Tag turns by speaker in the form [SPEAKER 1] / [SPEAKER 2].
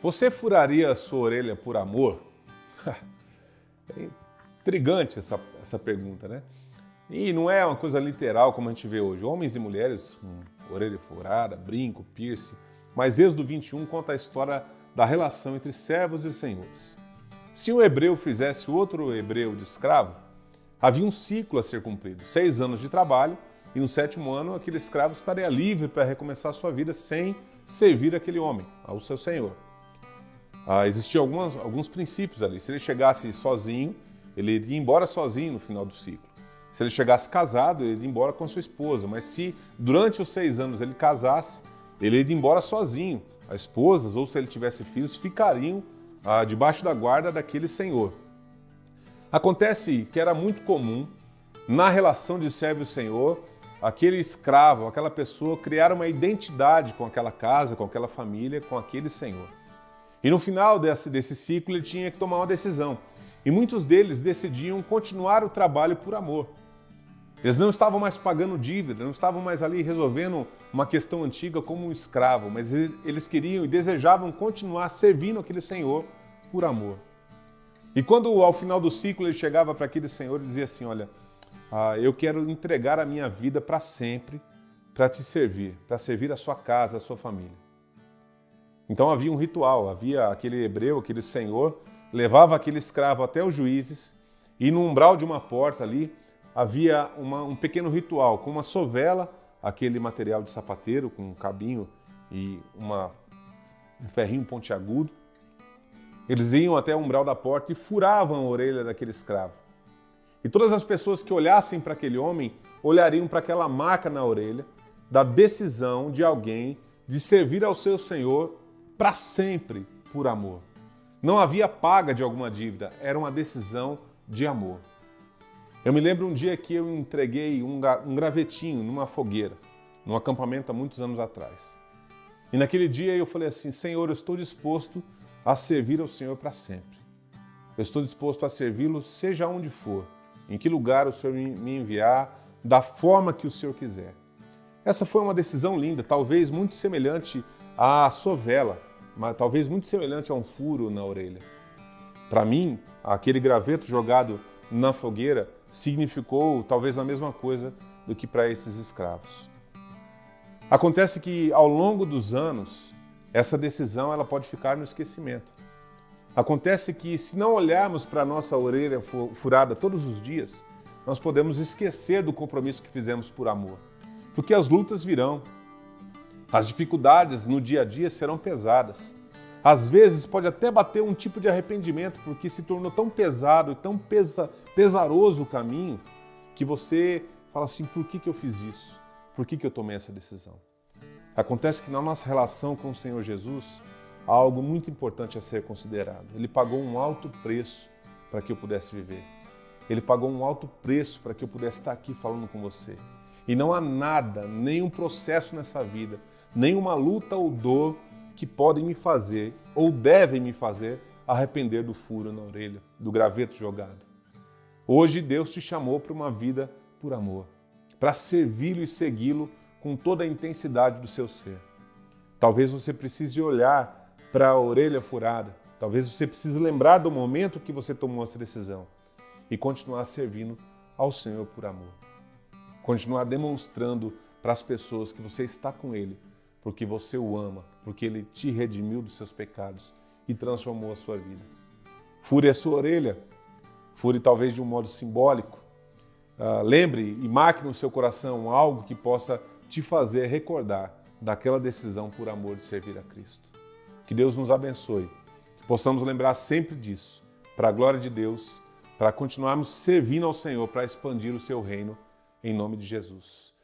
[SPEAKER 1] Você furaria a sua orelha por amor? É intrigante essa pergunta, né? E não é uma coisa literal como a gente vê hoje. Homens e mulheres com orelha furada, brinco, piercing. Mas Êxodo 21 conta a história da relação entre servos e senhores. Se um hebreu fizesse outro hebreu de escravo, havia um ciclo a ser cumprido. 6 anos de trabalho e no 7º ano aquele escravo estaria livre para recomeçar sua vida sem servir aquele homem, ao seu senhor. Existiam alguns princípios ali. Se ele chegasse sozinho, ele iria embora sozinho no final do ciclo. Se ele chegasse casado, ele iria embora com a sua esposa. Mas se durante os 6 anos ele casasse, ele iria embora sozinho. As esposas, ou se ele tivesse filhos, ficariam debaixo da guarda daquele senhor. Acontece que era muito comum, na relação de servo e senhor, aquele escravo, aquela pessoa criar uma identidade com aquela casa, com aquela família, com aquele senhor. E no final desse ciclo ele tinha que tomar uma decisão. E muitos deles decidiam continuar o trabalho por amor. Eles não estavam mais pagando dívida, não estavam mais ali resolvendo uma questão antiga como um escravo, mas eles queriam e desejavam continuar servindo aquele senhor por amor. E quando ao final do ciclo ele chegava para aquele senhor e dizia assim, olha, eu quero entregar a minha vida para sempre para te servir, para servir a sua casa, a sua família. Então havia um ritual, havia aquele hebreu, aquele senhor, levava aquele escravo até os juízes e no umbral de uma porta ali havia um pequeno ritual com uma sovela, aquele material de sapateiro com um cabinho e um ferrinho pontiagudo. Eles iam até o umbral da porta e furavam a orelha daquele escravo. E todas as pessoas que olhassem para aquele homem olhariam para aquela marca na orelha da decisão de alguém de servir ao seu Senhor para sempre por amor. Não havia paga de alguma dívida, era uma decisão de amor. Eu me lembro um dia que eu entreguei um gravetinho numa fogueira, num acampamento há muitos anos atrás. E naquele dia eu falei assim, Senhor, eu estou disposto a servir ao Senhor para sempre. Eu estou disposto a servi-lo seja onde for, em que lugar o Senhor me enviar, da forma que o Senhor quiser. Essa foi uma decisão linda, talvez muito semelhante à sovela, mas talvez muito semelhante a um furo na orelha. Para mim, aquele graveto jogado na fogueira significou talvez a mesma coisa do que para esses escravos. Acontece que ao longo dos anos, essa decisão ela pode ficar no esquecimento. Acontece que se não olharmos para a nossa orelha furada todos os dias, nós podemos esquecer do compromisso que fizemos por amor. Porque as lutas virão, as dificuldades no dia a dia serão pesadas. Às vezes pode até bater um tipo de arrependimento, porque se tornou tão pesado e tão pesaroso o caminho, que você fala assim, por que eu fiz isso? Por que eu tomei essa decisão? Acontece que na nossa relação com o Senhor Jesus, há algo muito importante a ser considerado. Ele pagou um alto preço para que eu pudesse viver. Ele pagou um alto preço para que eu pudesse estar aqui falando com você. E não há nada, nenhum processo nessa vida, nenhuma luta ou dor que podem me fazer ou devem me fazer arrepender do furo na orelha, do graveto jogado. Hoje Deus te chamou para uma vida por amor, para servi-lo e segui-lo com toda a intensidade do seu ser. Talvez você precise olhar para a orelha furada, talvez você precise lembrar do momento que você tomou essa decisão e continuar servindo ao Senhor por amor. Continuar demonstrando para as pessoas que você está com Ele, porque você o ama, porque Ele te redimiu dos seus pecados e transformou a sua vida. Fure a sua orelha, fure talvez de um modo simbólico. Lembre e marque no seu coração algo que possa te fazer recordar daquela decisão por amor de servir a Cristo. Que Deus nos abençoe, que possamos lembrar sempre disso, para a glória de Deus, para continuarmos servindo ao Senhor, para expandir o seu reino, em nome de Jesus.